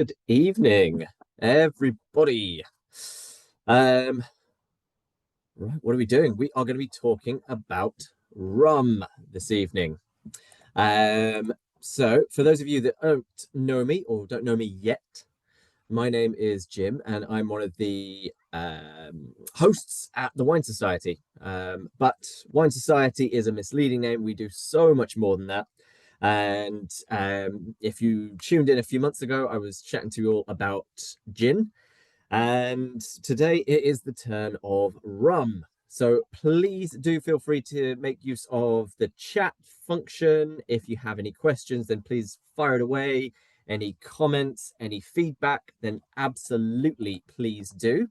Good evening, everybody. Right, what are we doing? We are going to be talking about rum this evening. So for those of you that don't know me or don't know me yet, my name is Jim, and I'm one of the hosts at the Wine Society. But Wine Society is a misleading name. We do so much more than that. And if you tuned in a few months ago, I was chatting to you all about gin. And today it is the turn of rum. So please do feel free to make use of the chat function. If you have any questions, then please fire it away. Any comments, any feedback, then absolutely please do.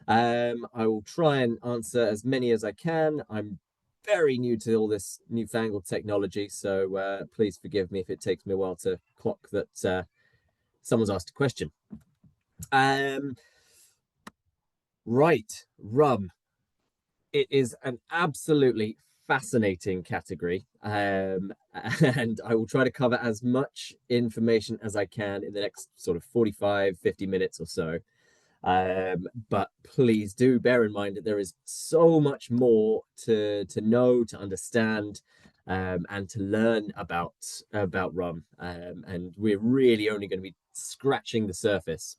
I will try and answer as many as I can. I'm very new to all this newfangled technology, so please forgive me if it takes me a while to clock that someone's asked a question. Right, rum. It is an absolutely fascinating category, and I will try to cover as much information as I can in the next sort of 45, 50 minutes or so. But please do bear in mind that there is so much more to know, to understand, and to learn about rum. And we're really only going to be scratching the surface.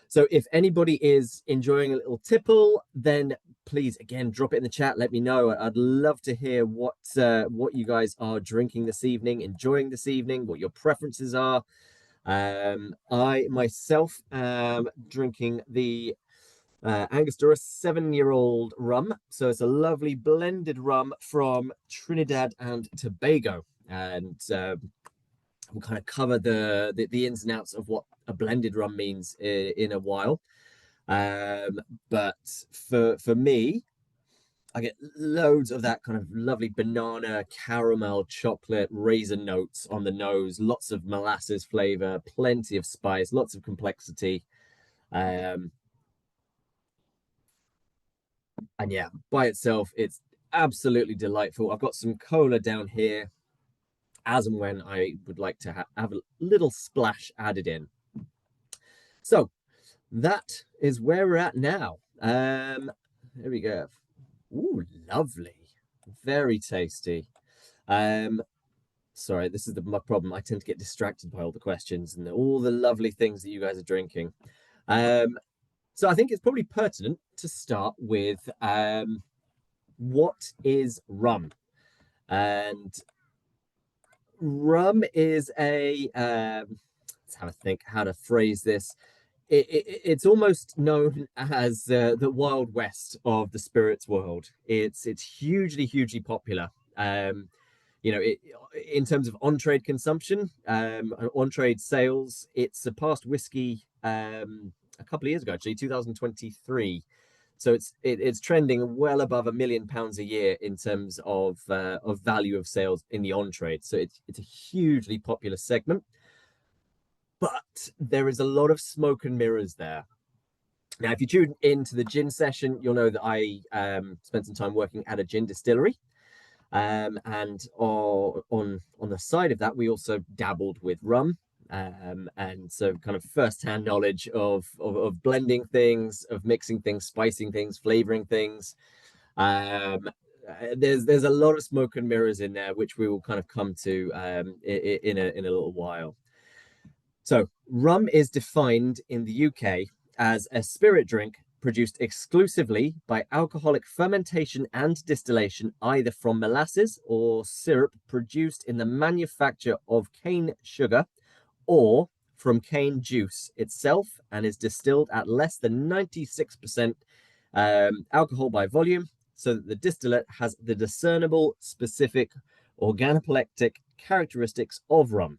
So if anybody is enjoying a little tipple, then please again drop it in the chat. Let me know. I'd love to hear what you guys are drinking this evening, enjoying this evening, what your preferences are. I myself am drinking the Angostura 7-year-old rum. So it's a lovely blended rum from Trinidad and Tobago. And we'll kind of cover the ins and outs of what a blended rum means in a while. But for me, I get loads of that kind of lovely banana, caramel, chocolate, raisin notes on the nose, lots of molasses flavor, plenty of spice, lots of complexity. And yeah, by itself, it's absolutely delightful. I've got some cola down here as and when I would like to have a little splash added in. So that is where we're at now. There we go. Ooh, lovely. Very tasty. Sorry, this is my problem. I tend to get distracted by all the questions and all the lovely things that you guys are drinking. So I think it's probably pertinent to start with what is rum? And rum is let's have a think how to phrase this. It's almost known as the Wild West of the spirits world. It's hugely popular. In terms of on-trade consumption, on-trade sales, it surpassed whiskey a couple of years ago, actually, 2023. So it's trending well above £1 million a year in terms of value of sales in the on-trade. So it's a hugely popular segment. But there is a lot of smoke and mirrors there. Now, if you tune into the gin session, you'll know that I spent some time working at a gin distillery. And on the side of that, we also dabbled with rum. And so kind of first-hand knowledge of blending things, of mixing things, spicing things, flavoring things. There's a lot of smoke and mirrors in there, which we will kind of come to in a little while. So rum is defined in the UK as a spirit drink produced exclusively by alcoholic fermentation and distillation, either from molasses or syrup produced in the manufacture of cane sugar or from cane juice itself, and is distilled at less than 96% alcohol by volume, so that the distillate has the discernible specific organoleptic characteristics of rum.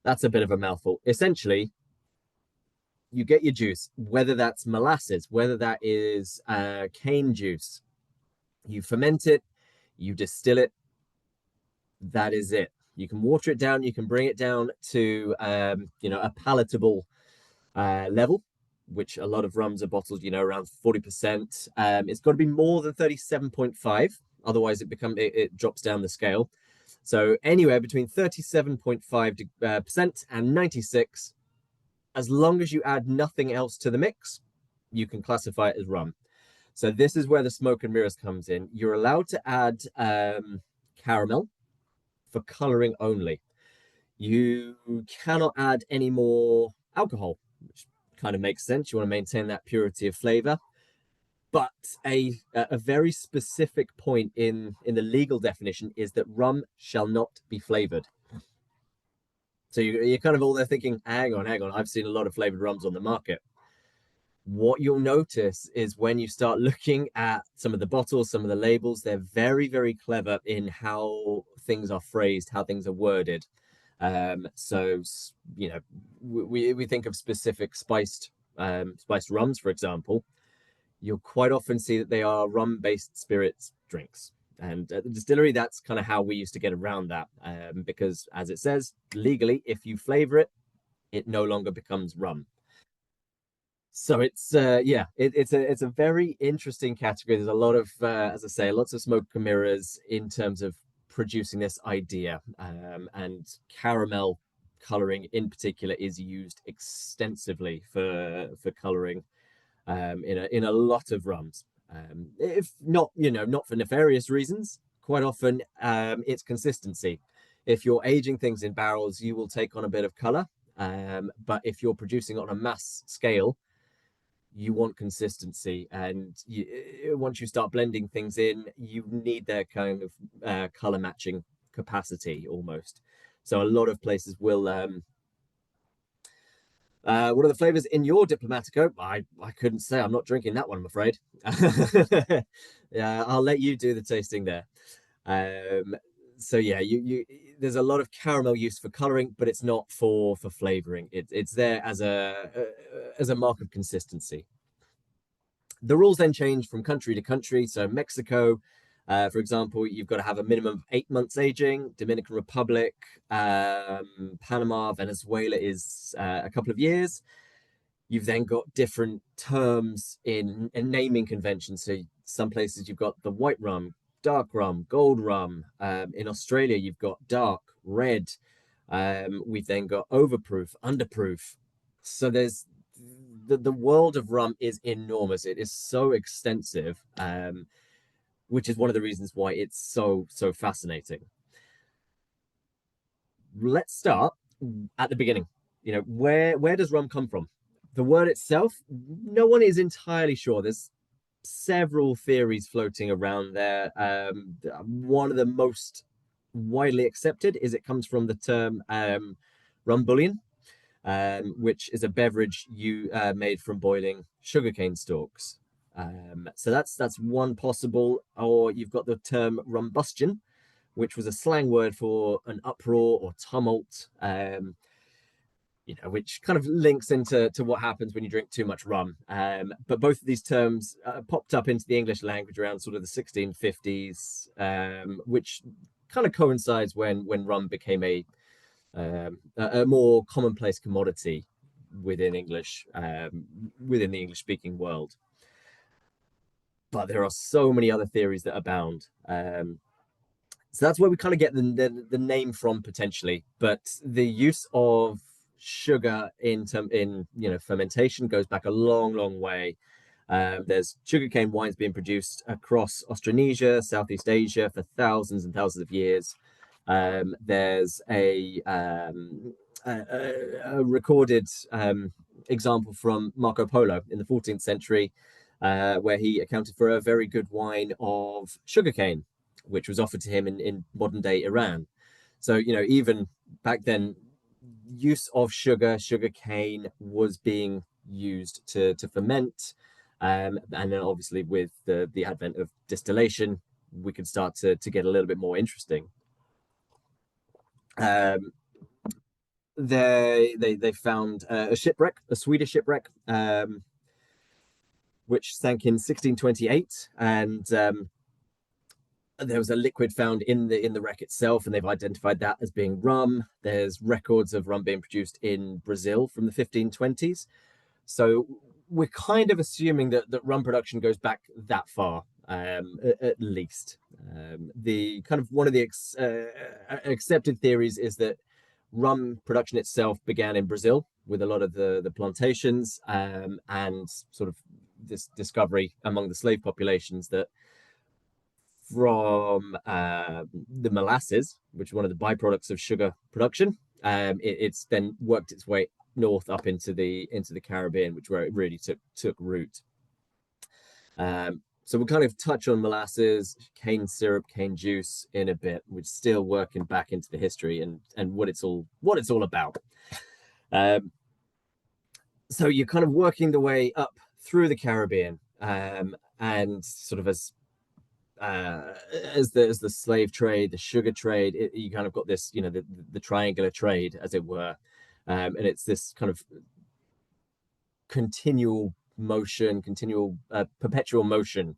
That's a bit of a mouthful. Essentially, you get your juice, whether that's molasses, whether that is cane juice. You ferment it, you distill it. That is it. You can water it down. You can bring it down to a palatable level, which a lot of rums are bottled, around 40%. It's got to be more than 37.5, otherwise it drops down the scale. So anywhere between 37.5% and 96 As long as you add nothing else to the mix, you can classify it as rum. So this is where the smoke and mirrors comes in. You're allowed to add caramel for coloring only. You cannot add any more alcohol, which kind of makes sense. You want to maintain that purity of flavor. But a very specific point in the legal definition is that rum shall not be flavored. So you're kind of all there thinking, hang on, hang on. I've seen a lot of flavored rums on the market. What you'll notice is when you start looking at some of the bottles, some of the labels, they're very, very clever in how things are phrased, how things are worded. So you know, we think of specific spiced rums, for example. You'll quite often see that they are rum-based spirits drinks. And at the distillery, that's kind of how we used to get around that, because as it says, legally, if you flavor it, it no longer becomes rum. So it's it's a very interesting category. There's a lot of as I say, lots of smoke and mirrors in terms of producing this idea, and caramel coloring in particular is used extensively for coloring in a lot of rums. If not, you know, not for nefarious reasons, quite often it's consistency. If you're aging things in barrels, you will take on a bit of color. But if you're producing on a mass scale, you want consistency. And once you start blending things in, you need their kind of color matching capacity almost. So a lot of places will what are the flavors in your Diplomatico? I couldn't say. I'm not drinking that one, I'm afraid. Yeah, I'll let you do the tasting there. Um, so yeah, you there's a lot of caramel use for coloring, but it's not for flavoring. It's there as a mark of consistency. The rules then change from country to country. So Mexico, for example, you've got to have a minimum of 8 months aging. Dominican Republic, Panama, Venezuela is a couple of years. You've then got different terms in naming conventions. So some places you've got the white rum, dark rum, gold rum. In Australia, you've got dark, red. We've then got overproof, underproof. So there's the world of rum is enormous. It is so extensive, which is one of the reasons why it's so fascinating. Let's start at the beginning. You know, where does rum come from? The word itself, no one is entirely sure. There's several theories floating around there. One of the most widely accepted is it comes from the term rum bullion, which is a beverage made from boiling sugarcane stalks. So that's one possible. Or you've got the term rumbustion, which was a slang word for an uproar or tumult. You know, which kind of links into what happens when you drink too much rum. But both of these terms popped up into the English language around sort of the 1650s, which kind of coincides when rum became a more commonplace commodity within within the English speaking world. But there are so many other theories that abound. So that's where we kind of get the name from potentially. But the use of sugar in fermentation goes back a long way. There's sugarcane wines being produced across Australasia, Southeast Asia for thousands and thousands of years. There's a recorded example from Marco Polo in the 14th century, where he accounted for a very good wine of sugarcane, which was offered to him in modern day Iran. So, you know, even back then, use of sugarcane was being used to ferment. And then obviously with the advent of distillation, we could start to get a little bit more interesting. They found a shipwreck, a Swedish shipwreck, which sank in 1628, and there was a liquid found in the wreck itself, and they've identified that as being rum. There's records of rum being produced in Brazil from the 1520s. So we're kind of assuming that rum production goes back that far, at least. The kind of one of the accepted theories is that rum production itself began in Brazil with a lot of the plantations, and sort of this discovery among the slave populations that from the molasses, which is one of the byproducts of sugar production, it's then worked its way north up into the Caribbean, which where it really took root. So we'll kind of touch on molasses, cane syrup, cane juice in a bit. We're still working back into the history and what it's all about. So you're kind of working the way up through the Caribbean, and sort of as the slave trade, the sugar trade, you kind of got this, the triangular trade, as it were, and it's this kind of continual motion, perpetual motion,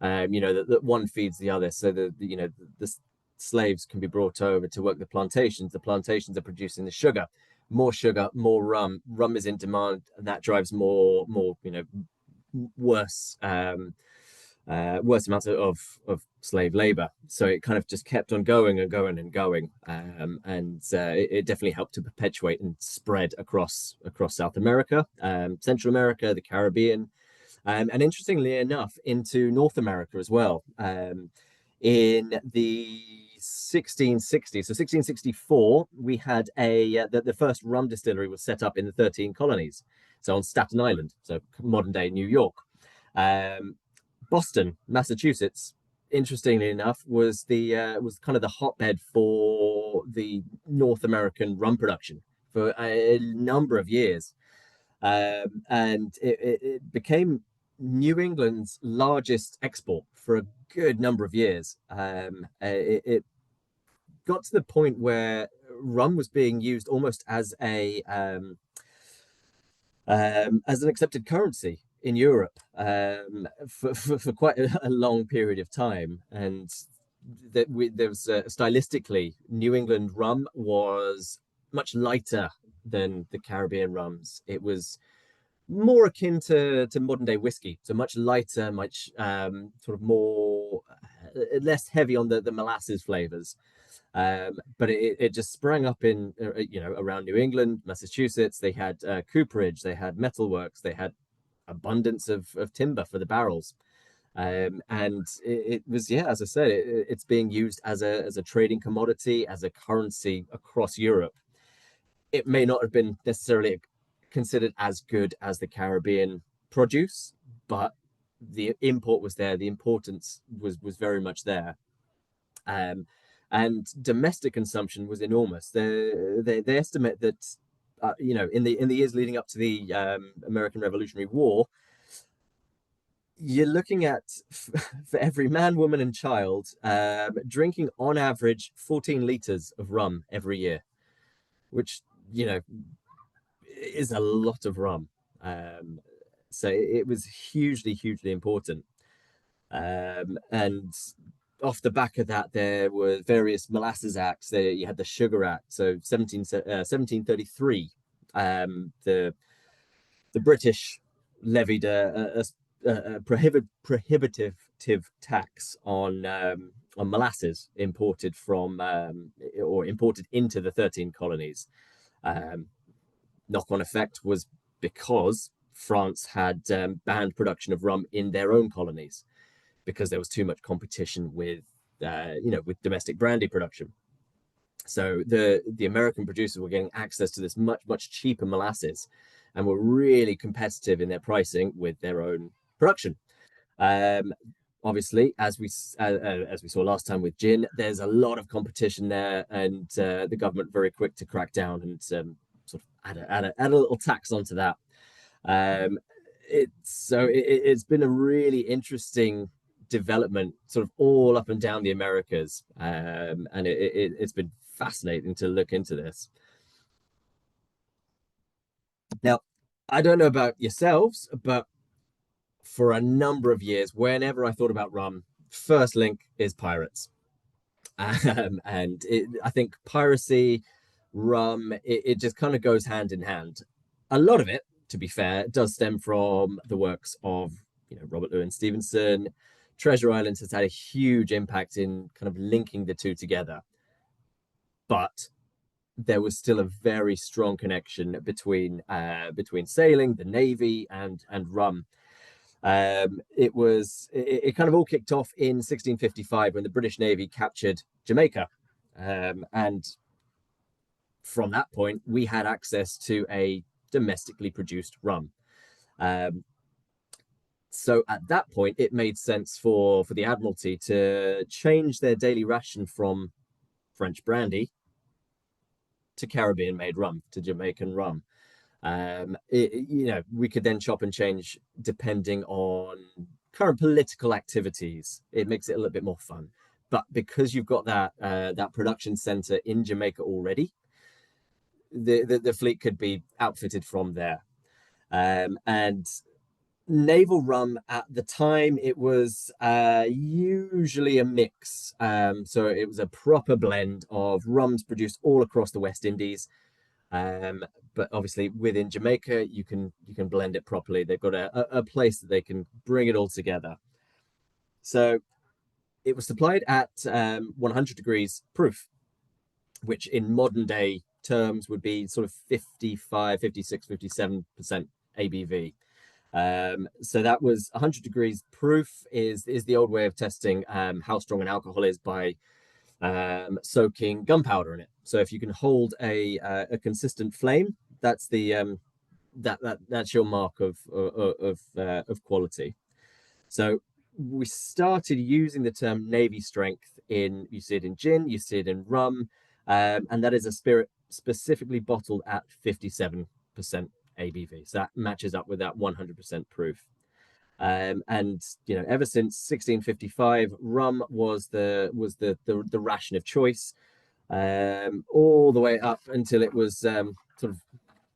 that one feeds the other. So the slaves can be brought over to work the plantations. The plantations are producing the sugar, more rum. Rum is in demand, and that drives more, worse worse amounts of slave labor. So it kind of just kept on going and going and going, and it definitely helped to perpetuate and spread across South America, Central America, the Caribbean, and interestingly enough, into North America as well. In the 1660s, so 1664, we had the first rum distillery was set up in the 13 colonies, so on Staten Island, so modern day New York. Boston, Massachusetts, interestingly enough, was kind of the hotbed for the North American rum production for a number of years, and it became New England's largest export for a good number of years. It got to the point where rum was being used almost as an accepted currency in Europe, for quite a long period of time, and there was stylistically, New England rum was much lighter than the Caribbean rums. It was more akin to modern day whiskey, so much lighter, much sort of more less heavy on the molasses flavors. But it just sprang up in around New England, Massachusetts. They had cooperage, they had metalworks, they had abundance of timber for the barrels, and it was, as I said, it's being used as a trading commodity, as a currency across Europe. It may not have been necessarily considered as good as the Caribbean produce, but the import was there, the importance was very much there. And domestic consumption was enormous. They estimate that in the years leading up to the American Revolutionary War, you're looking at, for every man, woman, and child, drinking on average 14 liters of rum every year, which is a lot of rum. So it was hugely, hugely important. And off the back of that, there were various molasses acts. You had the Sugar Act, so 1733. The British levied a prohibitive tax on molasses imported from or imported into the 13 colonies. Knock-on effect was because France had banned production of rum in their own colonies because there was too much competition with domestic brandy production. So the American producers were getting access to this much cheaper molasses, and were really competitive in their pricing with their own production. Obviously, as we saw last time with gin, there's a lot of competition there, and the government very quick to crack down and sort of add a little tax onto that. It's been a really interesting development, sort of all up and down the Americas, and it's been fascinating to look into this. Now, I don't know about yourselves, but for a number of years, whenever I thought about rum, first link is pirates. And I think piracy, rum, it just kind of goes hand in hand. A lot of it, to be fair, does stem from the works of Robert Louis Stevenson. Treasure Island has had a huge impact in kind of linking the two together. But there was still a very strong connection between sailing, the navy, and rum. It kind of all kicked off in 1655 when the British Navy captured Jamaica, and from that point we had access to a domestically produced rum. Um, so at that point, it made sense for the Admiralty to change their daily ration from French brandy to Caribbean-made rum, to Jamaican rum. We could then chop and change depending on current political activities. It makes it a little bit more fun. But because you've got that production center in Jamaica already, the fleet could be outfitted from there. And naval rum at the time, it was usually a mix. So it was a proper blend of rums produced all across the West Indies. But obviously within Jamaica, you can blend it properly. They've got a place that they can bring it all together. So it was supplied at 100 degrees proof, which in modern day terms would be sort of 55, 56, 57% ABV. So that was 100 degrees proof is the old way of testing how strong an alcohol is by soaking gunpowder in it. So if you can hold a consistent flame, that's that's your mark of quality. So we started using the term navy strength you see it in gin, you see it in rum, and that is a spirit specifically bottled at 57% ABV. So that matches up with that 100% proof. And ever since 1655, rum was the ration of choice, all the way up until it was sort of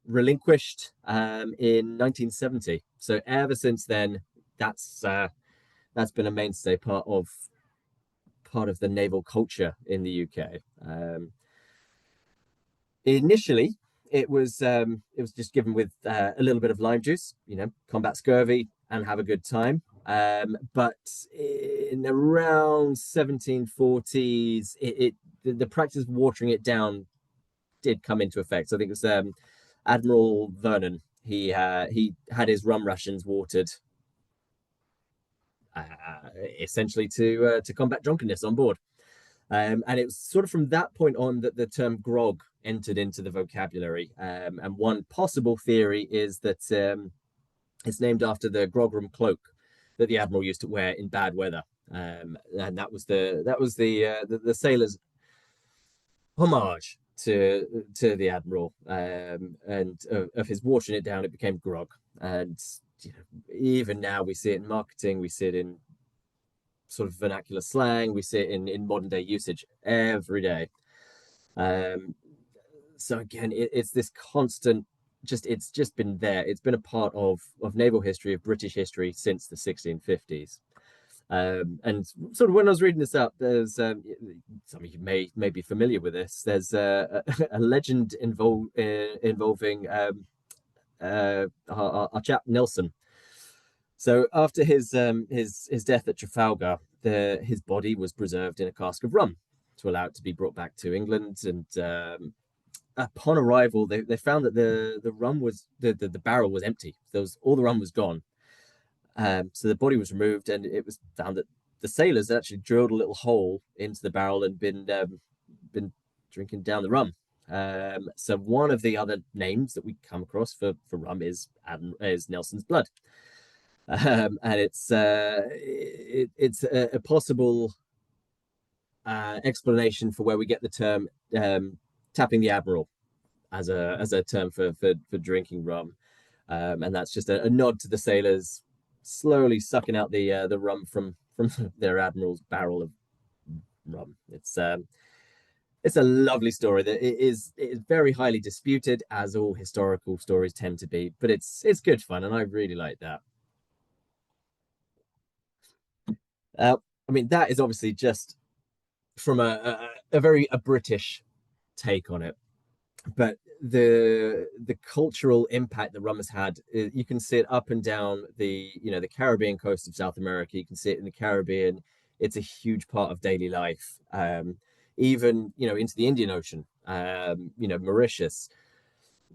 relinquished in 1970. So ever since then, that's been a mainstay part of the naval culture in the UK. Initially, it was just given with a little bit of lime juice, combat scurvy and have a good time. But in around 1740s, the practice of watering it down did come into effect. So I think it was Admiral Vernon. He had his rum rations watered, essentially to combat drunkenness on board. And it was sort of from that point on that the term grog entered into the vocabulary. And one possible theory is that it's named after the grogram cloak that the admiral used to wear in bad weather, and that was the sailors' homage to the admiral, and of his watering it down, it became grog. And even now we see it in marketing, we see it in sort of vernacular slang, we see it in modern day usage every day. So again, it's this constant, it's just been there. It's been a part of naval history, of British history since the 1650s. And sort of when I was reading this up, there's some of you may be familiar with this. There's a legend involving our chap Nelson. So after his death at Trafalgar, his body was preserved in a cask of rum to allow it to be brought back to England. And upon arrival, they found that the rum was the barrel was empty. All the rum was gone. So the body was removed, and it was found that the sailors actually drilled a little hole into the barrel and been drinking down the rum. So one of the other names that we come across for rum is Nelson's blood. And it's a possible explanation for where we get the term tapping the admiral as a term for drinking rum, and that's just a nod to the sailors slowly sucking out the rum from their admiral's barrel of rum. It's a lovely story that it is very highly disputed, as all historical stories tend to be, but it's good fun, and I really like that. I mean, that is obviously just from a very British take on it, but the cultural impact that rum has had, you can see it up and down the Caribbean coast of South America. You can see it in the Caribbean. It's a huge part of daily life. even, into the Indian Ocean, Mauritius.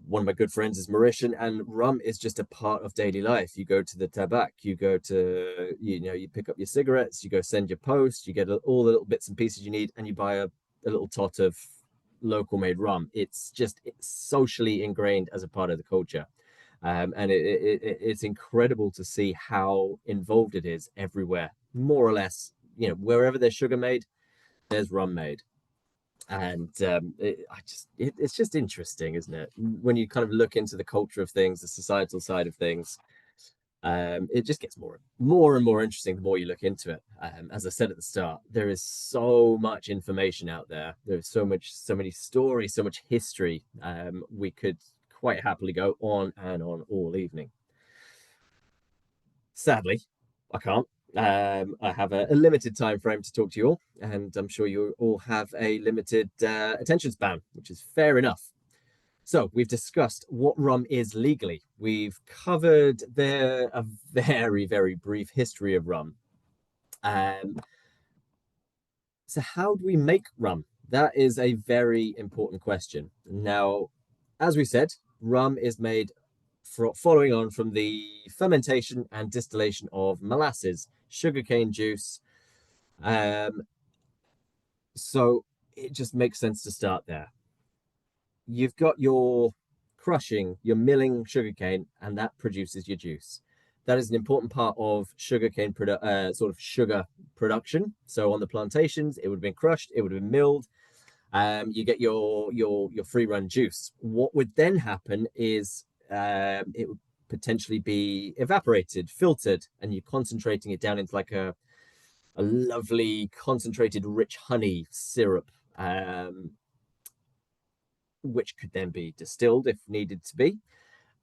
One of my good friends is Mauritian, and rum is just a part of daily life. You go to the tabac, you go to, you pick up your cigarettes, you go send your post, you get all the little bits and pieces you need, and you buy a little tot of local made rum. It's socially ingrained as a part of the culture. And it's incredible to see how involved it is everywhere, more or less. Wherever there's sugar made, there's rum made. And it's just interesting, isn't it? When you kind of look into the culture of things, the societal side of things, it just gets more and more interesting the more you look into it. As I said at the start, there is so much information out there. There's so many stories, so much history. We could quite happily go on and on all evening. Sadly, I can't. I have a limited time frame to talk to you all, and I'm sure you all have a limited attention span, which is fair enough. So we've discussed what rum is legally. We've covered a very, very brief history of rum. So how do we make rum? That is a very important question. Now, as we said, rum is made following on from the fermentation and distillation of molasses, sugarcane juice. So it just makes sense to start there. You've got your crushing, your milling sugarcane, and that produces your juice. That is an important part of sugarcane sort of sugar production. So on the plantations, it would have been crushed, it would have been milled. You get your free run juice. What would then happen is it would potentially be evaporated, filtered, and you're concentrating it down into like a lovely concentrated rich honey syrup, which could then be distilled if needed to be,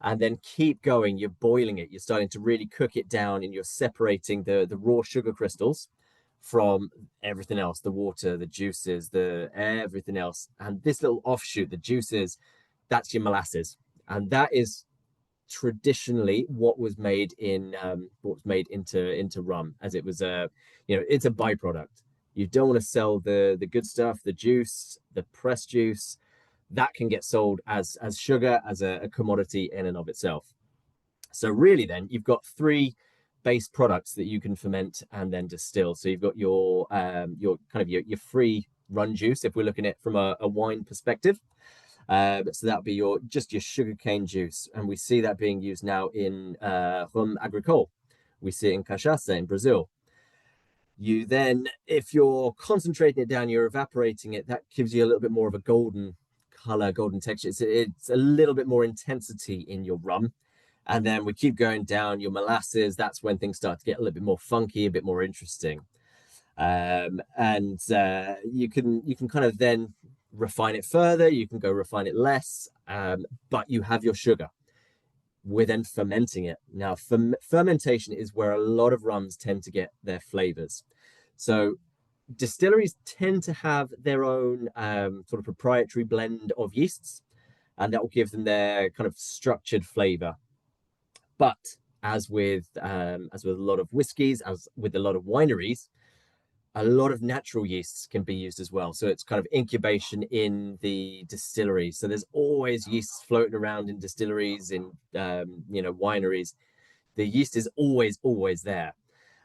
and then keep going. You're boiling it, you're starting to really cook it down, and you're separating the raw sugar crystals from everything else, the water, the juices, the everything else. And this little offshoot, the juices, that's your molasses. And that is traditionally what was made into rum, as it was it's a byproduct. You don't want to sell the good stuff, the juice, the pressed juice. That can get sold as sugar, as a commodity in and of itself. So really then you've got three base products that you can ferment and then distill. So you've got your your free run juice, if we're looking at it from a wine perspective. So that'll be your sugarcane juice, and we see that being used now in rhum agricole. We see it in cachaça in Brazil. You then, if you're concentrating it down, you're evaporating it. That gives you a little bit more of a golden color, golden texture. It's a little bit more intensity in your rum. And then we keep going down your molasses. That's when things start to get a little bit more funky, a bit more interesting. And you can kind of then refine it further. You can go refine it less, but you have your sugar. We're then fermenting it. Now, fermentation is where a lot of rums tend to get their flavors. So distilleries tend to have their own sort of proprietary blend of yeasts, and that will give them their kind of structured flavor. But as with a lot of whiskies, as with a lot of wineries, a lot of natural yeasts can be used as well. So it's kind of incubation in the distillery. So there's always yeasts floating around in distilleries, in wineries. The yeast is always there.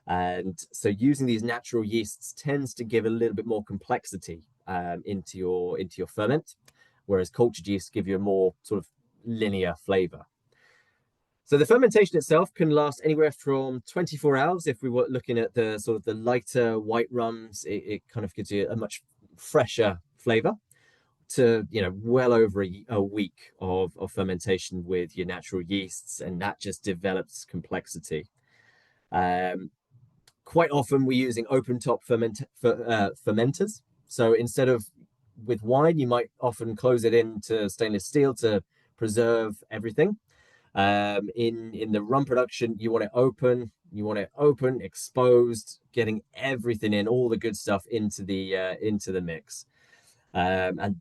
And so using these natural yeasts tends to give a little bit more complexity into your ferment, whereas cultured yeasts give you a more sort of linear flavor. So the fermentation itself can last anywhere from 24 hours. If we were looking at the sort of the lighter white rums, it kind of gives you a much fresher flavor, to well over a week of fermentation with your natural yeasts, and that just develops complexity. Quite often we're using open top fermenters. So instead of with wine, you might often close it into stainless steel to preserve everything. In the rum production, you want it open, exposed, getting everything in, all the good stuff into the mix. And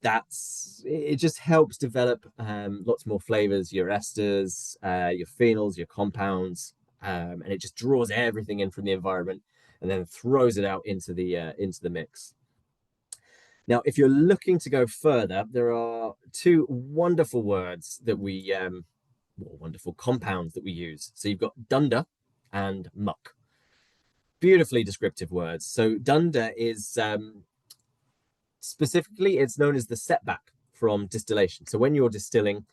it just helps develop lots more flavors, your esters, your phenols, your compounds, and it just draws everything in from the environment and then throws it out into the mix. Now, if you're looking to go further, there are two wonderful words that wonderful compounds that we use. So you've got dunder and muck. Beautifully descriptive words. So dunder is specifically, it's known as the setback from distillation. So when you're distilling,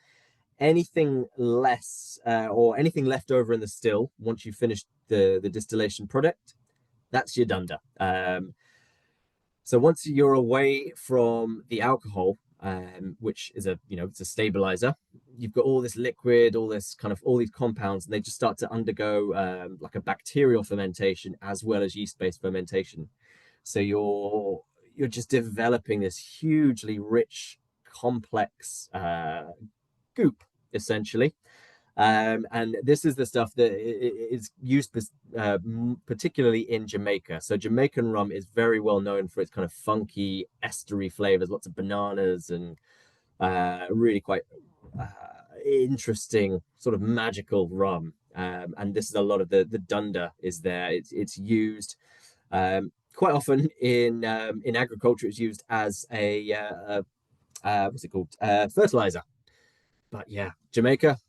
anything less or anything left over in the still once you finish the distillation product, that's your dunder. So once you're away from the alcohol, which is it's a stabilizer, you've got all this liquid, all these compounds, and they just start to undergo like a bacterial fermentation as well as yeast-based fermentation. So you're just developing this hugely rich, complex goop, essentially. And this is the stuff that is used particularly in Jamaica. So Jamaican rum is very well known for its kind of funky, estery flavors, lots of bananas and really quite interesting, sort of magical rum. And this is a lot of the dunder is there. It's used quite often in agriculture. It's used as a what's it called? Fertilizer. But yeah, Jamaica,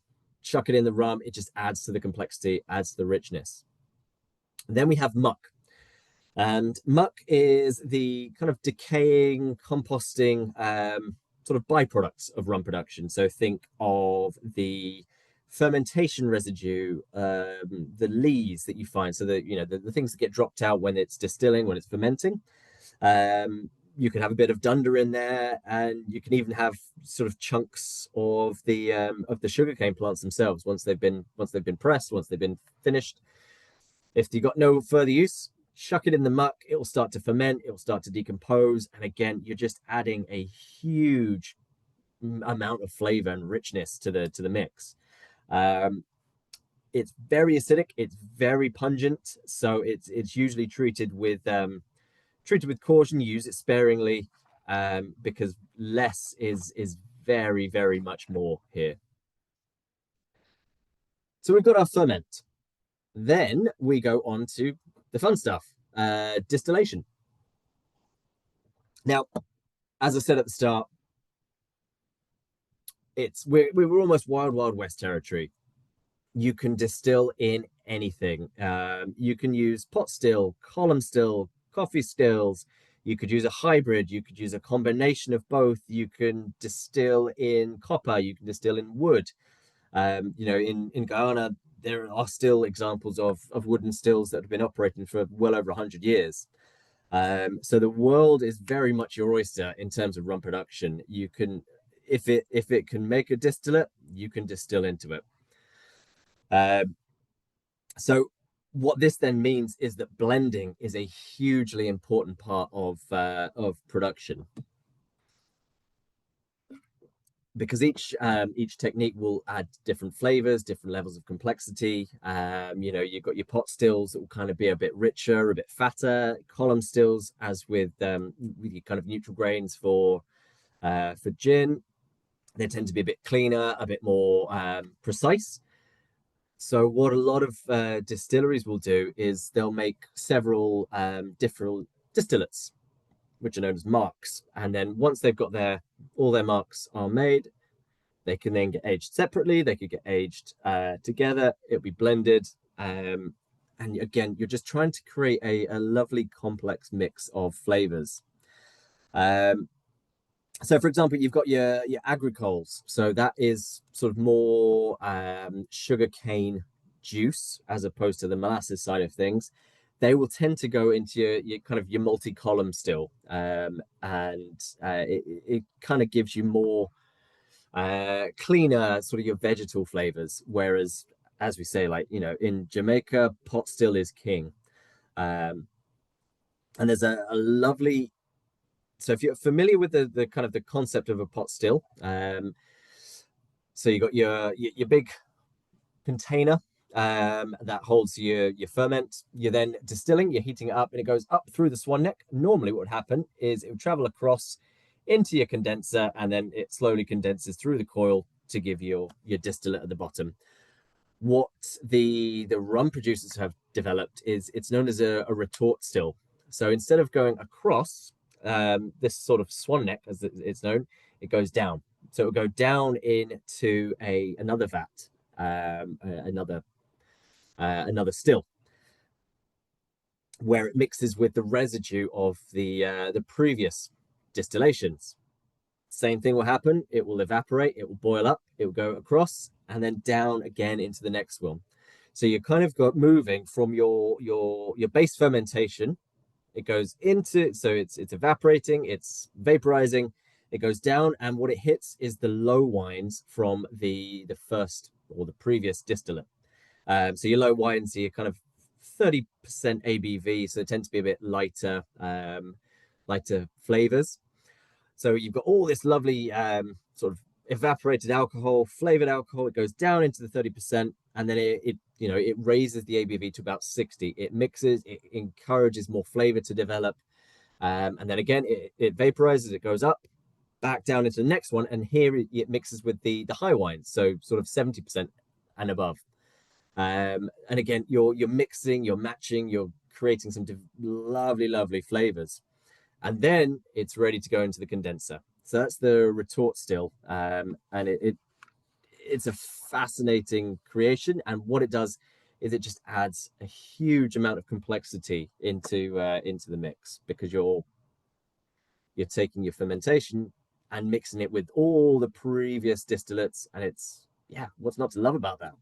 chuck it in the rum, it just adds to the complexity, adds to the richness. And then we have muck. And muck is the kind of decaying, composting sort of byproducts of rum production. So think of the fermentation residue, the lees that you find. So the things that get dropped out when it's distilling, when it's fermenting. You can have a bit of dunder in there, and you can even have sort of chunks of the sugarcane plants themselves once they've been pressed, once they've been finished. If you've got no further use, chuck it in the muck. It will start to ferment. It will start to decompose, and again, you're just adding a huge amount of flavor and richness to the mix. It's very acidic. It's very pungent, so it's usually treated with caution. Use it sparingly, because less is very, very much more here. So we've got our ferment. Then we go on to the fun stuff, distillation. Now, as I said at the start, we're almost wild west territory. You can distill in anything. You can use pot still, column still, coffee stills. You could use a hybrid. You could use a combination of both. You can distill in copper. You can distill in wood. In Guyana, there are still examples of wooden stills that have been operating for well over 100 years. So the world is very much your oyster in terms of rum production. You can, if it can make a distillate, you can distill into it. So what this then means is that blending is a hugely important part of production, because each technique will add different flavors, different levels of complexity. You've got your pot stills that will kind of be a bit richer, a bit fatter. Column stills, as with your kind of neutral grains for gin, they tend to be a bit cleaner, a bit more precise. So what a lot of distilleries will do is they'll make several different distillates, which are known as marks. And then once they've got all their marks are made, they can then get aged separately. They could get aged together. It'll be blended. And again, you're just trying to create a lovely complex mix of flavors. So for example, you've got your agricoles. So that is sort of more sugar cane juice as opposed to the molasses side of things. They will tend to go into your kind of your multi-column still. And it kind of gives you more cleaner sort of your vegetal flavors. Whereas, as we say, like, in Jamaica, pot still is king. And there's a lovely, so if you're familiar with the kind of the concept of a pot still, so you got your big container that holds your ferment. You're then distilling, you're heating it up, and it goes up through the swan neck. Normally what would happen is it would travel across into your condenser, and then it slowly condenses through the coil to give you your distillate at the bottom. What the rum producers have developed is it's known as a retort still. So instead of going across this sort of swan neck, as it's known, it goes down. So it will go down into another vat, another still, where it mixes with the residue of the previous distillations. Same thing will happen. It will evaporate. It will boil up. It will go across and then down again into the next one. So you kind of got moving from your base fermentation. It goes into, so it's evaporating, it's vaporizing, it goes down, and what it hits is the low wines from the first or the previous distillate. So your low wines are your kind of 30% ABV, so they tend to be a bit lighter, lighter flavors. So you've got all this lovely sort of evaporated alcohol, flavored alcohol. It goes down into the 30%, and then it raises the ABV to about 60. It mixes, it encourages more flavor to develop, and then again it vaporizes. It goes up, back down into the next one, and here it mixes with the high wines, so sort of 70% and above. And again, you're mixing, you're matching, you're creating some lovely flavors, and then it's ready to go into the condenser. So that's the retort still, and it's a fascinating creation. And what it does is it just adds a huge amount of complexity into the mix, because you're taking your fermentation and mixing it with all the previous distillates, and it's what's not to love about that?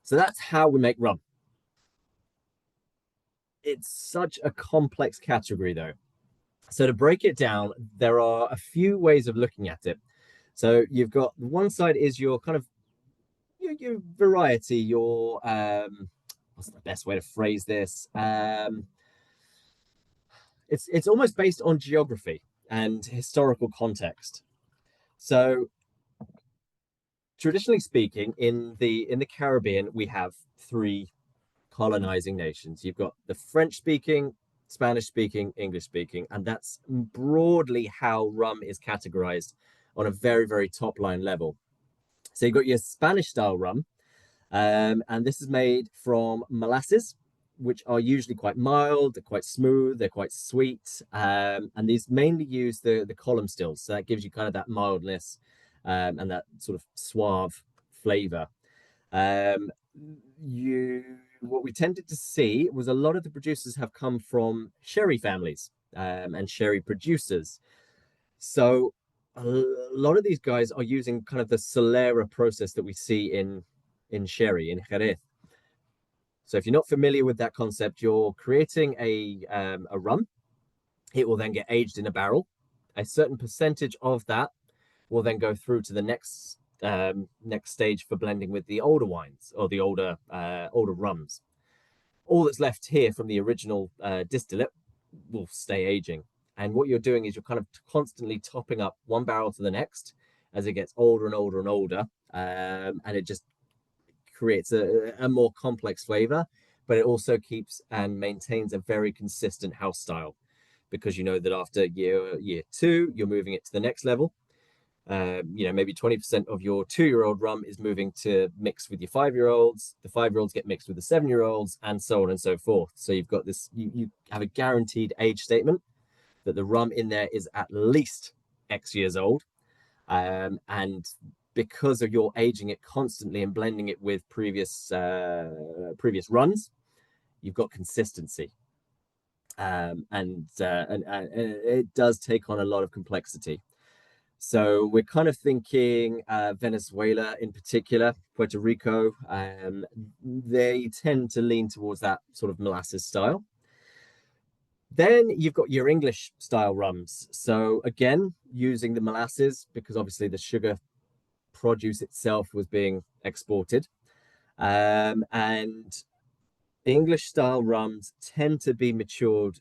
So that's how we make rum. It's such a complex category, though. So to break it down, there are a few ways of looking at it. So you've got one side is your kind of your variety, your what's the best way to phrase this? It's almost based on geography and historical context. So traditionally speaking, in the Caribbean, we have three colonizing nations. You've got the French speaking, Spanish speaking, English speaking, and that's broadly how rum is categorized on a very top line level. So you've got your Spanish style rum, and this is made from molasses, which are usually quite mild, they're quite smooth, they're quite sweet, and these mainly use the column stills. So that gives you kind of that mildness and that sort of suave flavor. What we tended to see was a lot of the producers have come from sherry families and sherry producers. So a lot of these guys are using kind of the Solera process that we see in sherry, in Jerez. So if you're not familiar with that concept, you're creating a rum. It will then get aged in a barrel. A certain percentage of that will then go through to the next stage for blending with the older wines or the older rums. All that's left here from the original distillate will stay aging. And what you're doing is you're kind of constantly topping up one barrel to the next as it gets older and older and older, and it just creates a more complex flavor, but it also keeps and maintains a very consistent house style, because you know that after year two, you're moving it to the next level. Maybe 20% of your 2-year-old rum is moving to mix with your 5-year-olds. The 5-year-olds get mixed with the 7-year-olds, and so on and so forth. So you've got this, you have a guaranteed age statement that the rum in there is at least X years old. And because of your aging it constantly and blending it with previous runs, you've got consistency. And it does take on a lot of complexity. So we're kind of thinking Venezuela in particular, Puerto Rico, they tend to lean towards that sort of molasses style. Then you've got your English style rums. So again, using the molasses, because obviously the sugar produce itself was being exported. And English style rums tend to be matured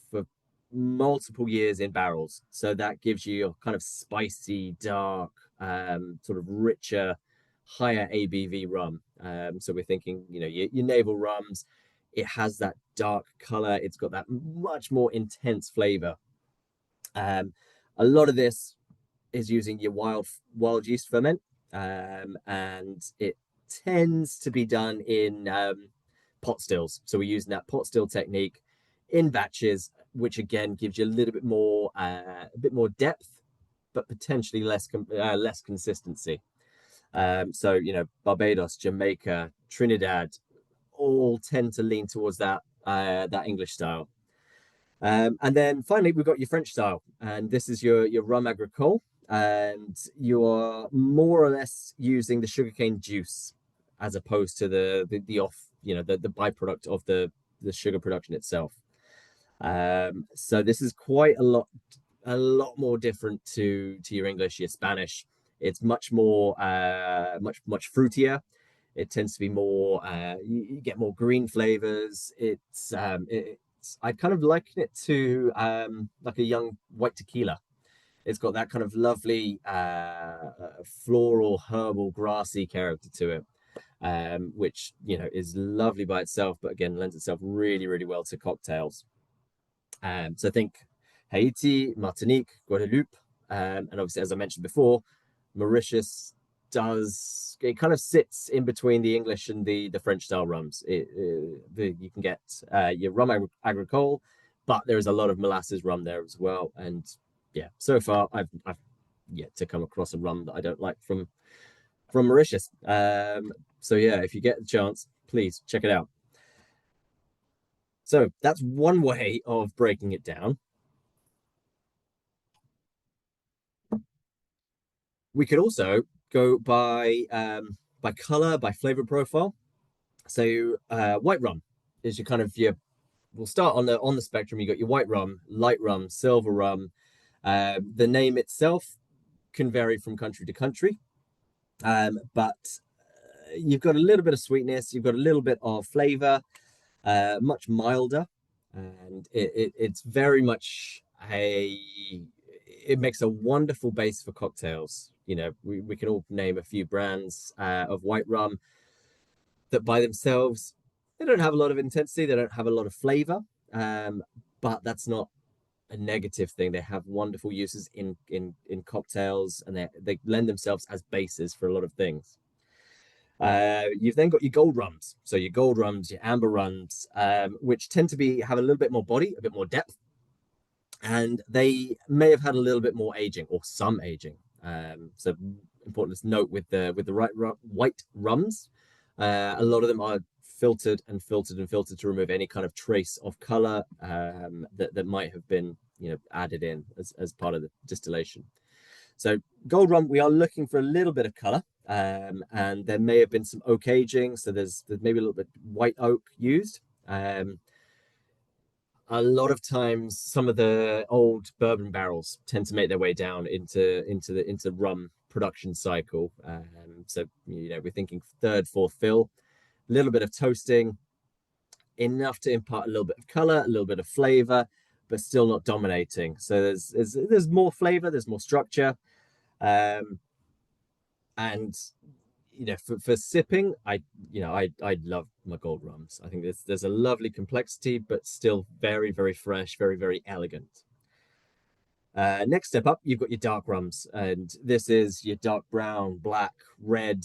for multiple years in barrels. So that gives you a kind of spicy, dark, sort of richer, higher ABV rum. So we're thinking, your navel rums, it has that dark color. It's got that much more intense flavor. A lot of this is using your wild yeast ferment, and it tends to be done in pot stills. So we're using that pot still technique. in batches, which again gives you a bit more depth, but potentially less consistency. So Barbados, Jamaica, Trinidad, all tend to lean towards that English style. And then finally, we've got your French style, and this is your rum agricole, and you are more or less using the sugarcane juice as opposed to the off, the byproduct of the sugar production itself. So this is quite a lot more different to your English, your Spanish. It's much more much fruitier. It tends to be more you get more green flavors. I kind of liken it to like a young white tequila. It's got that kind of lovely floral, herbal, grassy character to it, which is lovely by itself, but again lends itself really, really well to cocktails. So I think Haiti, Martinique, Guadeloupe, and obviously, as I mentioned before, Mauritius it kind of sits in between the English and the French style rums. You can get your rum agricole, but there is a lot of molasses rum there as well. And yeah, so far I've yet to come across a rum that I don't like from Mauritius. So yeah, if you get the chance, please check it out. So that's one way of breaking it down. We could also go by color, by flavor profile. So white rum is your kind of your. We'll start on the spectrum. You got your white rum, light rum, silver rum. The name itself can vary from country to country, but you've got a little bit of sweetness. You've got a little bit of flavor, much milder, and it's very much a. It makes a wonderful base for cocktails. We can all name a few brands of white rum that by themselves, they don't have a lot of intensity, they don't have a lot of flavor, but that's not a negative thing. They have wonderful uses in cocktails, and they lend themselves as bases for a lot of things. You've then got your gold rums, so your gold rums, your amber rums, which tend to have a little bit more body, a bit more depth, and they may have had a little bit more aging or some aging. So important to note with the white rums, a lot of them are filtered and filtered and filtered to remove any kind of trace of color that might have been added in as part of the distillation. So gold rum, we are looking for a little bit of color, and there may have been some oak aging, so there's maybe a little bit white oak used. A lot of times, some of the old bourbon barrels tend to make their way down into rum production cycle. So we're thinking third, fourth fill, a little bit of toasting, enough to impart a little bit of color, a little bit of flavor, but still not dominating. So there's more flavor, there's more structure, and for sipping, I love my gold rums. I think there's a lovely complexity, but still very, very fresh, very, very elegant. Next step up, you've got your dark rums, and this is your dark brown, black, red.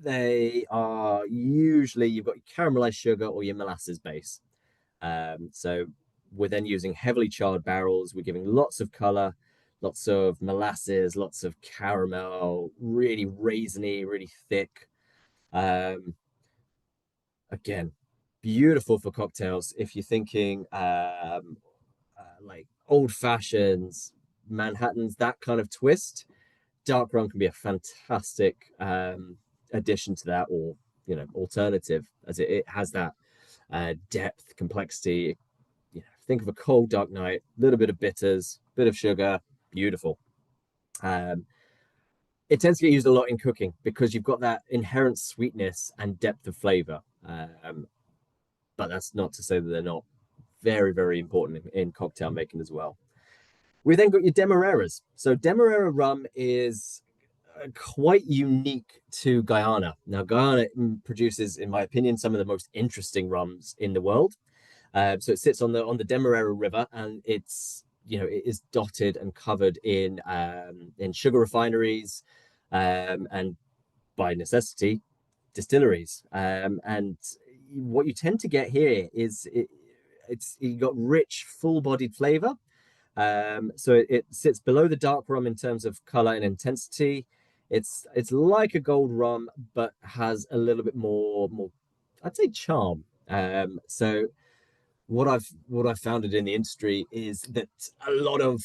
They are usually, you've got your caramelized sugar or your molasses base. So we're then using heavily charred barrels. We're giving lots of color, lots of molasses, lots of caramel, really raisiny, really thick. Again, beautiful for cocktails. If you're thinking like old fashions, Manhattans, that kind of twist, dark rum can be a fantastic addition to that, or alternative, as it has that depth, complexity. Think of a cold dark night, a little bit of bitters, bit of sugar, beautiful. It tends to get used a lot in cooking because you've got that inherent sweetness and depth of flavor. But that's not to say that they're not very, very important in cocktail making as well. We then got your Demerara's. So Demerara rum is quite unique to Guyana. Now, Guyana produces, in my opinion, some of the most interesting rums in the world. So it sits on the Demerara River, and it is dotted and covered in sugar refineries, and by necessity, distilleries. And what you tend to get here is it's you got rich, full-bodied flavor. So it sits below the dark rum in terms of color and intensity. It's like a gold rum, but has a little bit more, I'd say, charm. So what I've found in the industry is that a lot of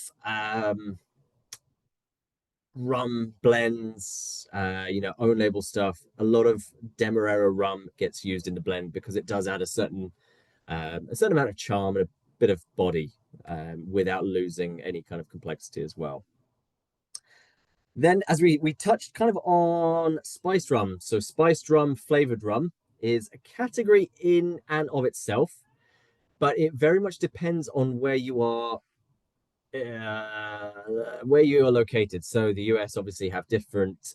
rum blends, own label stuff, a lot of Demerara rum gets used in the blend because it does add a certain amount of charm and a bit of body without losing any kind of complexity as well. Then, as we touched kind of on spiced rum, so spiced rum, flavored rum is a category in and of itself, but it very much depends on where you are located. So the US obviously have different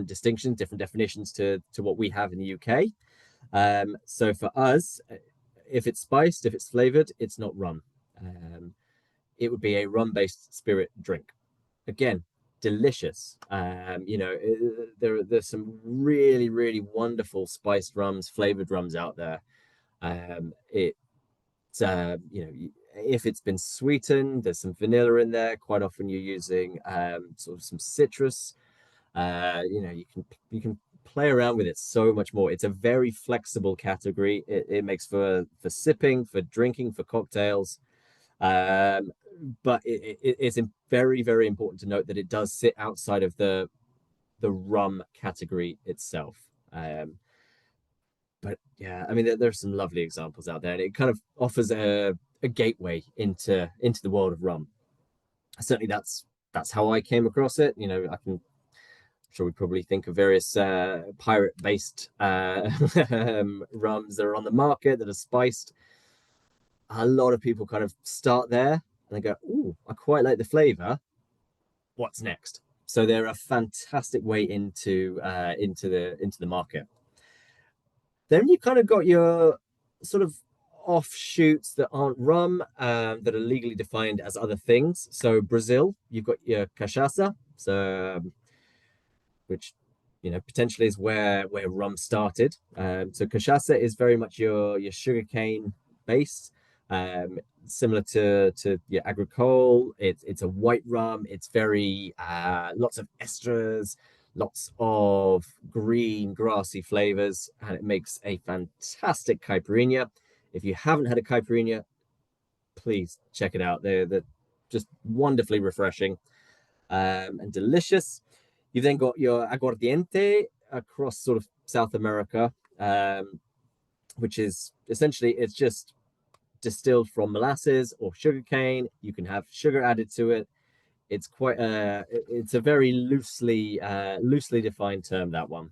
distinctions, different definitions to what we have in the UK. So for us, if it's spiced, if it's flavored, it's not rum. It would be a rum-based spirit drink. Again, delicious. There's some really, really wonderful spiced rums, flavored rums out there. It's if it's been sweetened, there's some vanilla in there. Quite often you're using sort of some citrus. You can play around with it so much more. It's a very flexible category. It makes for sipping, for drinking, for cocktails. But it's very, very important to note that it does sit outside of the rum category itself. But yeah, I mean, there's some lovely examples out there, and it kind of offers a gateway into the world of rum. Certainly, that's how I came across it. I'm sure we probably think of various pirate-based rums that are on the market that are spiced. A lot of people kind of start there and they go, "Ooh, I quite like the flavor. What's next?" So they're a fantastic way into the market. Then you kind of got your sort of offshoots that aren't rum, that are legally defined as other things. So Brazil, you've got your cachaça, so which potentially is where rum started. So cachaça is very much your sugarcane base, similar to your agricole. It's a white rum. It's very lots of esters, lots of green grassy flavors, and it makes a fantastic caipirinha. If you haven't had a caipirinha, please check it out. They're just wonderfully refreshing and delicious. You've then got your aguardiente across sort of South America, which is essentially it's just distilled from molasses or sugarcane. You can have sugar added to it. It's a very loosely defined term, that one.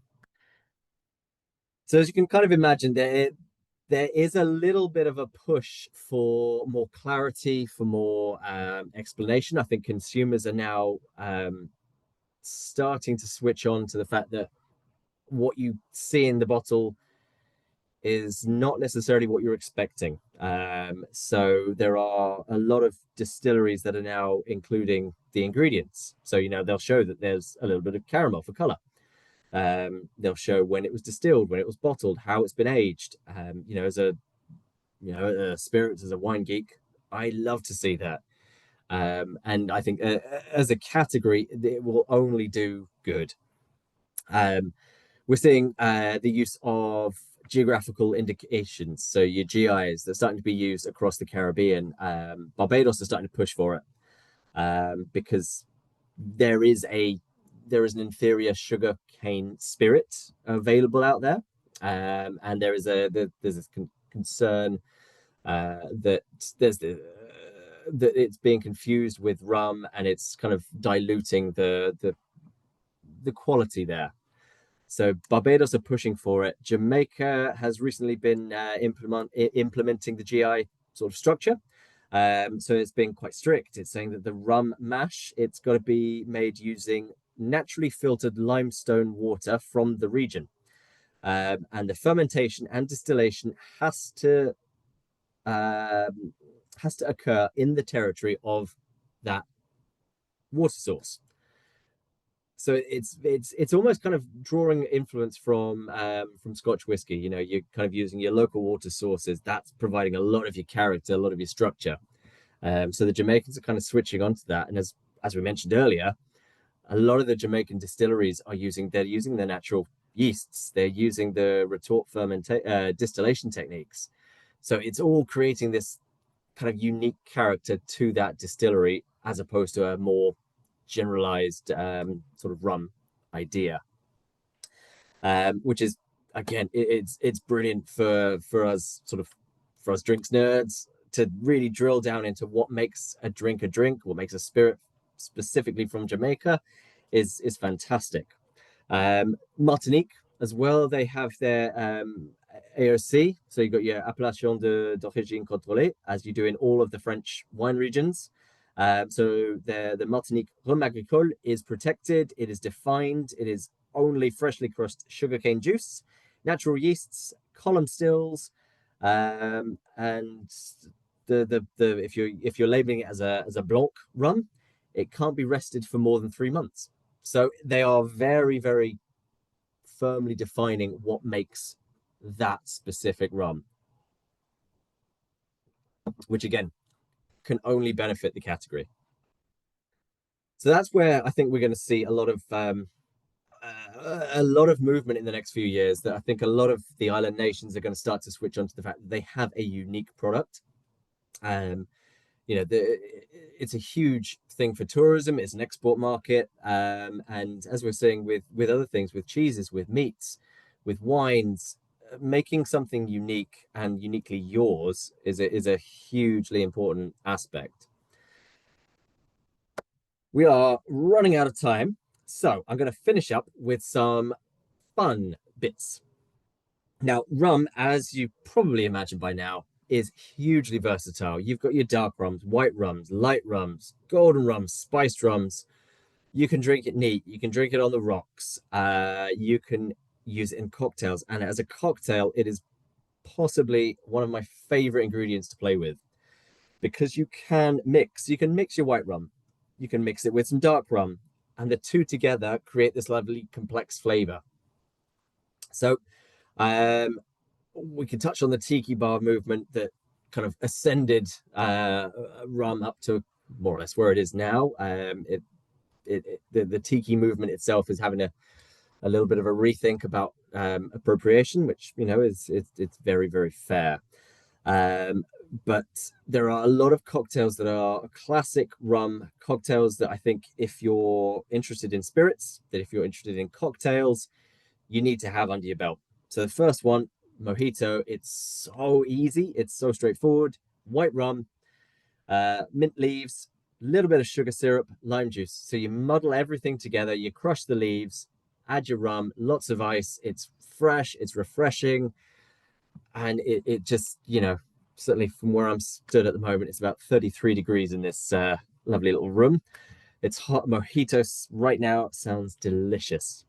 So as you can kind of imagine, there is a little bit of a push for more clarity, for more explanation. I think consumers are now starting to switch on to the fact that what you see in the bottle is not necessarily what you're expecting. So there are a lot of distilleries that are now including the ingredients. So, they'll show that there's a little bit of caramel for color. They'll show when it was distilled, when it was bottled, how it's been aged. As a spirits, as a wine geek, I love to see that. And I think as a category, it will only do good. We're seeing the use of geographical indications, so your GIs, they're starting to be used across the Caribbean. Barbados is starting to push for it because there is an inferior sugar cane spirit available out there, and there's this concern that that it's being confused with rum and it's kind of diluting the quality there. So Barbados are pushing for it. Jamaica has recently been implementing the GI sort of structure. So it's been quite strict. It's saying that the rum mash, it's got to be made using naturally filtered limestone water from the region. And the fermentation and distillation has to occur in the territory of that water source. So it's almost kind of drawing influence from Scotch whiskey. You know, you're kind of using your local water sources. That's providing a lot of your character, a lot of your structure. So the Jamaicans are kind of switching onto that, and as we mentioned earlier, a lot of the Jamaican distilleries are using their natural yeasts. They're using the retort distillation techniques. So it's all creating this kind of unique character to that distillery as opposed to a more generalized sort of rum idea, which is again it's brilliant for us sort of for us drinks nerds to really drill down into what makes a drink, what makes a spirit specifically from Jamaica is fantastic. Martinique as well, they have their AOC. So you've got your Appellation d'Origine Contrôlée, as you do in all of the French wine regions. So the Martinique Rhum Agricole is protected, it is defined, it is only freshly crushed sugarcane juice, natural yeasts, column stills, and the if you're labeling it as a blanc rum, it can't be rested for more than 3 months. So they are very, very firmly defining what makes that specific rum, which again can only benefit the category. So that's where I think we're going to see a lot of movement in the next few years. That I think a lot of the island nations are going to start to switch on to the fact that they have a unique product. Um, you know, it's a huge thing for tourism. It's an export market, and as we're seeing with other things, with cheeses, with meats, with wines, making something unique and uniquely yours is a hugely important aspect. We are running out of time, so I'm going to finish up with some fun bits. Now, rum, as you probably imagine by now, is hugely versatile. You've got your dark rums, white rums, light rums, golden rums, spiced rums. You can drink it neat. You can drink it on the rocks. You can use it in cocktails. And as a cocktail, it is possibly one of my favorite ingredients to play with because you can mix. You can mix your white rum. You can mix it with some dark rum. And the two together create this lovely complex flavor. So um, we can touch on the tiki bar movement that kind of ascended rum up to more or less where it is now. The tiki movement itself is having a little bit of a rethink about appropriation, which you know it's very very fair. But there are a lot of cocktails that are classic rum cocktails that I think if you're interested in spirits, that if you're interested in cocktails, you need to have under your belt. So the first one, mojito, it's so easy, it's so straightforward. White rum, mint leaves, a little bit of sugar syrup, lime juice. So you muddle everything together, you crush the leaves, add your rum, lots of ice. It's fresh, it's refreshing, and it just, you know, certainly from where I'm stood at the moment, it's about 33 degrees in this lovely little room. It's hot. Mojito right now sounds delicious.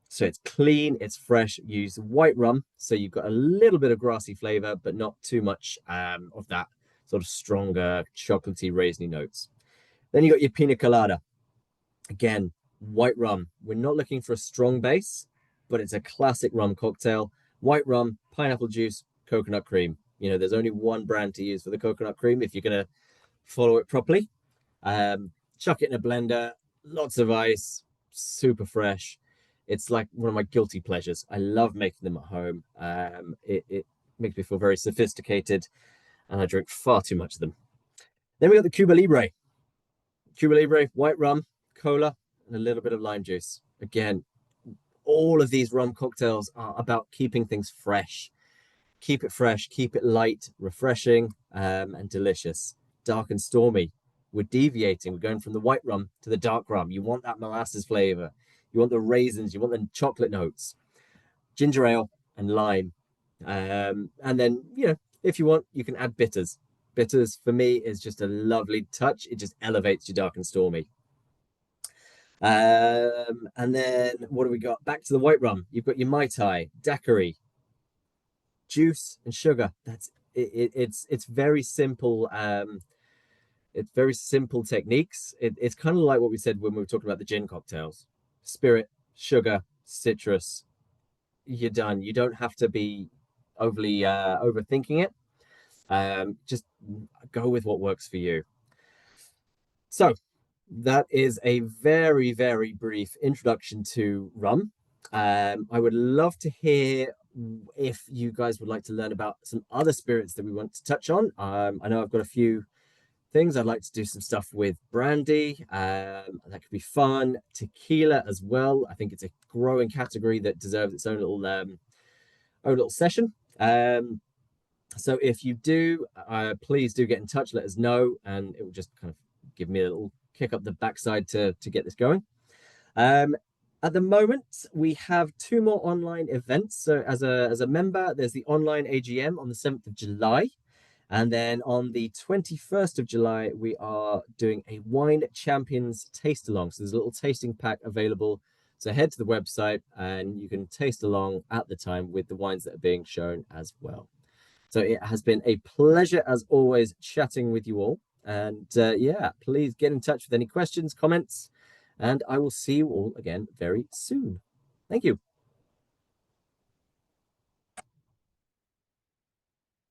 So it's clean, it's fresh. Use white rum, so you've got a little bit of grassy flavor, but not too much of that sort of stronger chocolatey raisiny notes. Then you got your pina colada. Again, white rum. We're not looking for a strong base, but it's a classic rum cocktail. White rum, pineapple juice, coconut cream. You know, there's only one brand to use for the coconut cream if you're going to follow it properly. Chuck it in a blender, lots of ice, super fresh. It's like one of my guilty pleasures. I love making them at home. It makes me feel very sophisticated, and I drink far too much of them. Then we got the Cuba Libre. Cuba Libre, white rum, cola, and a little bit of lime juice. Again, all of these rum cocktails are about keeping things fresh. Keep it fresh, keep it light, refreshing, and delicious. Dark and stormy. We're deviating. We're going from the white rum to the dark rum. You want that molasses flavor. You want the raisins. You want the chocolate notes. Ginger ale and lime. And then, you know, if you want, you can add bitters. Bitters for me is just a lovely touch. It just elevates your dark and stormy. And then what do we got? Back to the white rum. You've got your Mai Tai, daiquiri, juice and sugar. That's it, it's very simple. It's very simple techniques. It's kind of like what we said when we were talking about the gin cocktails. spirit, sugar, citrus, you're done. You don't have to be overly overthinking it. Just go with what works for you. So that is a very, very brief introduction to rum. I would love to hear if you guys would like to learn about some other spirits that we want to touch on. I know I've got a few things. I'd like to do some stuff with brandy. That could be fun. Tequila as well. I think it's a growing category that deserves its own little session. So if you do, please do get in touch. Let us know, and it will just kind of give me a little kick up the backside to get this going. Um, at the moment, we have two more online events. So as a member, there's the online AGM on the 7th of July. And then on the 21st of July, we are doing a Wine Champions taste along. So there's a little tasting pack available. So head to the website and you can taste along at the time with the wines that are being shown as well. So it has been a pleasure, as always, chatting with you all. And yeah, please get in touch with any questions, comments, and I will see you all again very soon. Thank you.